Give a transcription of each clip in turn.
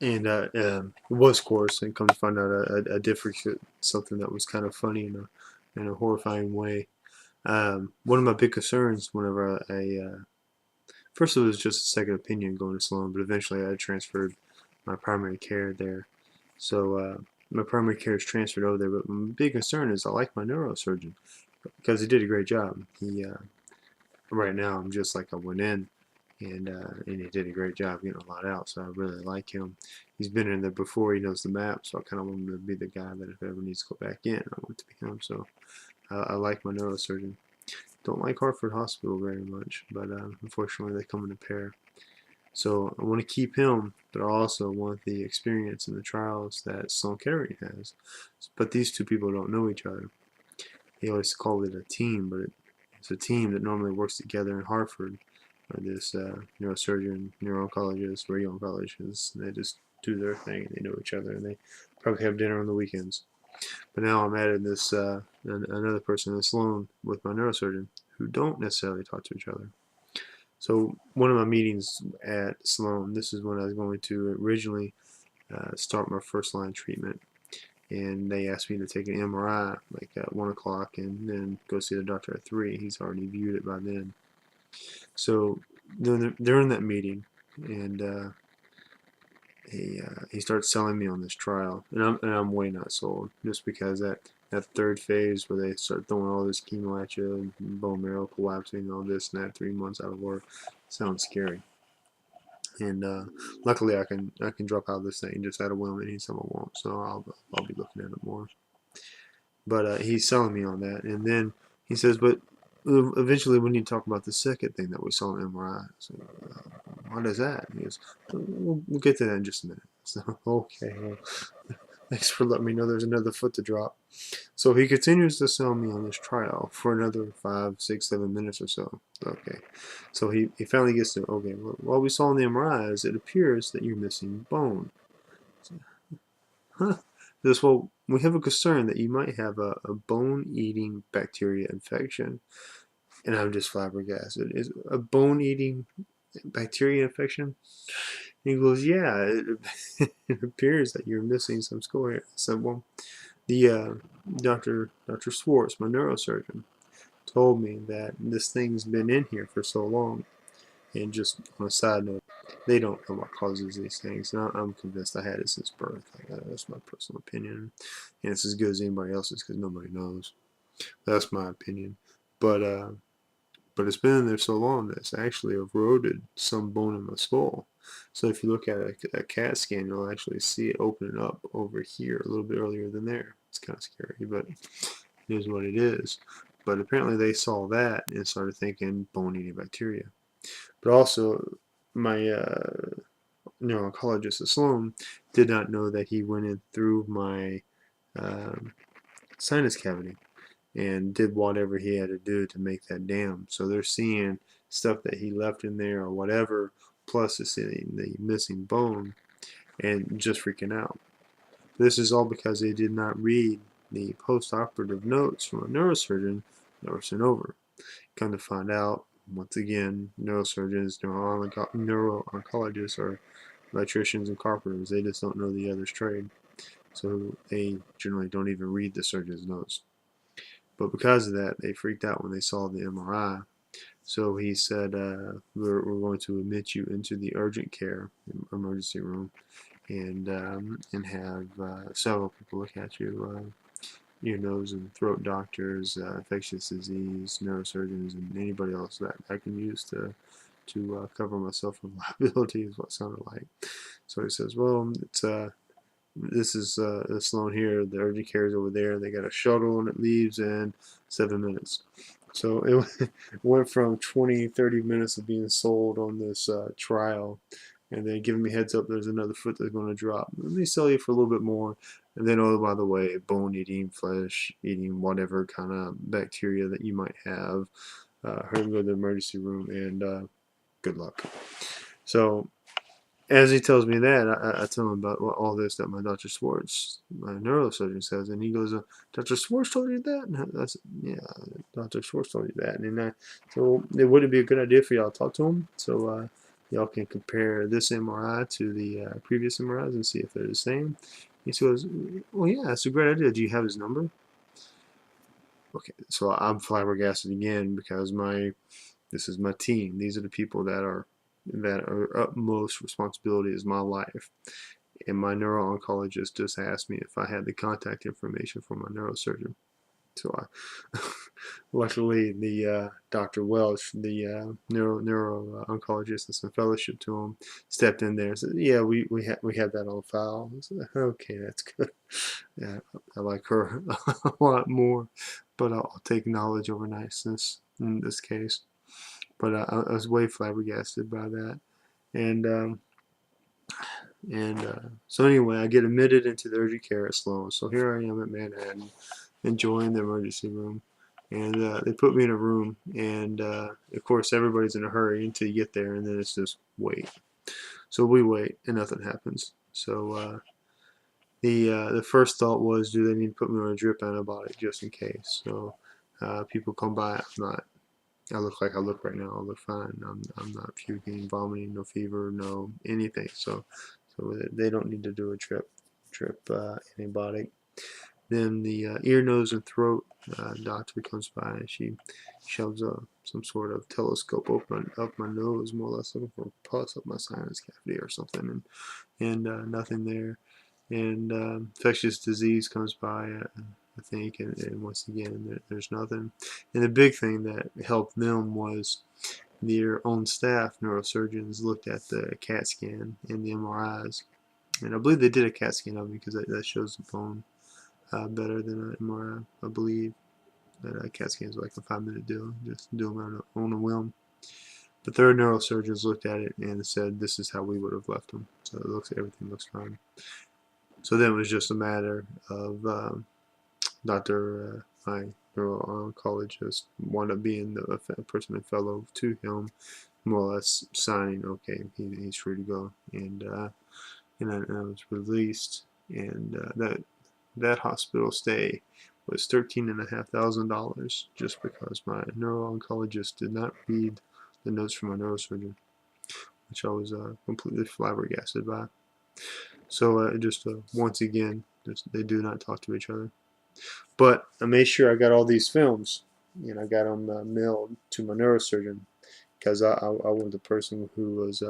And it was coarse, and come to find out a different something that was kind of funny in a horrifying way. One of my big concerns whenever first it was just a second opinion going to Sloan, but eventually I transferred my primary care there. So my primary care is transferred over there, but my big concern is I like my neurosurgeon because he did a great job. He right now I'm just like I went in, and he did a great job getting a lot out. So I really like him. He's been in there before. He knows the map, so I kind of want him to be the guy that if ever needs to go back in, I want it to be him. So I like my neurosurgeon. Don't like Hartford Hospital very much, but unfortunately they come in a pair. So I want to keep him, but I also want the experience and the trials that Sloan Kettering has. But these two people don't know each other. They always call it a team, but it's a team that normally works together in Hartford. This neurosurgeon, neuro-oncologist, radio-oncologist, and they just do their thing and they know each other and they probably have dinner on the weekends. But now I'm adding this another person in Sloan with my neurosurgeon who don't necessarily talk to each other. So one of my meetings at Sloan, this is when I was going to originally start my first line treatment, and they asked me to take an MRI like at 1 o'clock and then go see the doctor at 3. He's already viewed it by then. So during that meeting, and he starts selling me on this trial, and I'm way not sold just because that third phase where they start throwing all this chemo at you, and bone marrow collapsing, all this and that, 3 months out of work, sounds scary. And luckily I can drop out of this thing just out of will anytime I want, so I'll be looking at it more. But he's selling me on that, and then he says, but eventually we need to talk about the second thing that we saw in MRI. So, what is that? He goes, we'll get to that in just a minute. So, okay, well, thanks for letting me know there's another foot to drop. So he continues to sell me on this trial for another 5, 6, 7 minutes or so. Okay, so he finally gets to, okay, well, what we saw in the MRI is it appears that you're missing bone. Huh. This, well, we have a concern that you might have a bone-eating bacteria infection. And I'm just flabbergasted. Is a bone-eating bacteria infection? And he goes, yeah, it appears that you're missing some score here. I said, well, the Dr. Schwartz, my neurosurgeon, told me that this thing's been in here for so long. And just on a side note, they don't know what causes these things. And I'm convinced I had it since birth. That's my personal opinion. And it's as good as anybody else's because nobody knows. That's my opinion. But but it's been in there so long that it's actually eroded some bone in my skull. So if you look at a CAT scan, you'll actually see it opening up over here a little bit earlier than there. It's kind of scary, but it is what it is. But apparently they saw that and started thinking bone-eating bacteria. But also, my neuro-oncologist at Sloan did not know that he went in through my um, sinus cavity and did whatever he had to do to make that dam. So they're seeing stuff that he left in there or whatever, plus the missing bone, and just freaking out. This is all because they did not read the post-operative notes from a neurosurgeon that were sent over. Come to find out, once again, neurosurgeons, neuro-oncologists are electricians and carpenters. They just don't know the other's trade. So they generally don't even read the surgeon's notes. But because of that, they freaked out when they saw the MRI. So he said, we're going to admit you into the urgent care emergency room and have several people look at you, your nose and throat doctors, infectious disease, neurosurgeons, and anybody else that I can use to cover myself with liability is what it sounded like. So he says, well, it's this is Sloan here. The urgent care is over there. They got a shuttle and it leaves in 7 minutes. So it went from 20, 30 minutes of being sold on this trial and then giving me heads up there's another foot that's going to drop. Let me sell you for a little bit more. And then, oh, by the way, bone eating, flesh eating, whatever kind of bacteria that you might have. Hurry and go to the emergency room and good luck. So as he tells me that, I tell him about all this that my Dr. Schwartz, my neurosurgeon, says, and he goes, "Dr. Schwartz told you that?" And I said, "Yeah, Dr. Schwartz told you that." And I, so it would be a good idea for y'all to talk to him. So y'all can compare this MRI to the previous MRIs and see if they're the same. He goes, well, yeah, that's a great idea. Do you have his number? Okay, so I'm flabbergasted again because this is my team. These are the people that are utmost responsibility is my life. And my neuro-oncologist just asked me if I had the contact information for my neurosurgeon. So I, luckily, the Dr. Welch, the neuro oncologist and some fellowship to him, stepped in there and said, "Yeah, we have that on file." I said, "Okay, that's good." Yeah, I like her a lot more, but I'll take knowledge over niceness in this case. But I was way flabbergasted by that, and so anyway, I get admitted into the urgent care at Sloan. So here I am at Manhattan, enjoying the emergency room, and they put me in a room, and of course everybody's in a hurry until you get there, and then it's just wait. So we wait, and nothing happens. So the first thought was, do they need to put me on a drip antibiotic just in case? So people come by. I'm not. I look like I look right now. I look fine. I'm not puking, vomiting, no fever, no anything. So they don't need to do a drip antibiotic. Then the ear, nose, and throat doctor comes by and she shoves some sort of telescope up my nose, more or less looking for a pus up my sinus cavity or something, and nothing there. And infectious disease comes by, I think, and once again, there's nothing. And the big thing that helped them was their own staff, neurosurgeons, looked at the CAT scan and the MRIs. And I believe they did a CAT scan of me because that shows the bone better than an MRI, I believe. That CAT scan is like a 5-minute deal, just do them on a whim. But their neurosurgeons looked at it and said, this is how we would have left them. So everything looks fine. So then it was just a matter of my neuro-oncologist wound up being the person fellow to him, more or less signing, okay, he's free to go. And I was released, and that hospital stay was $13,500 just because my neuro-oncologist did not read the notes from my neurosurgeon, which I was completely flabbergasted by. So just once again, they do not talk to each other. But I made sure I got all these films, and I got them mailed to my neurosurgeon because I want the person who was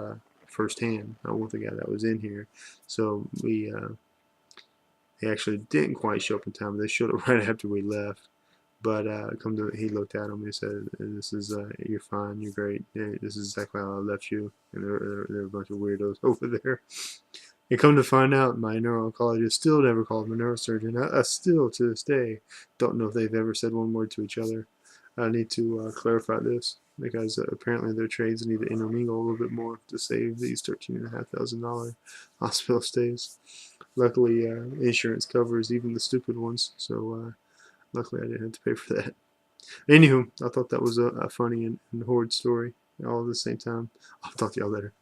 firsthand. I want the guy that was in here. So they actually didn't quite show up in time. They showed up right after we left. But he looked at them and he said, "This is you're fine, you're great. This is exactly how I left you." And there are a bunch of weirdos over there. And come to find out, my neuro-oncologist still never called my neurosurgeon. I still, to this day, don't know if they've ever said one word to each other. I need to clarify this because apparently their trades need to intermingle a little bit more to save these $13,500 hospital stays. Luckily, insurance covers even the stupid ones, so luckily I didn't have to pay for that. Anywho, I thought that was a funny and horrid story all at the same time. I'll talk to y'all later.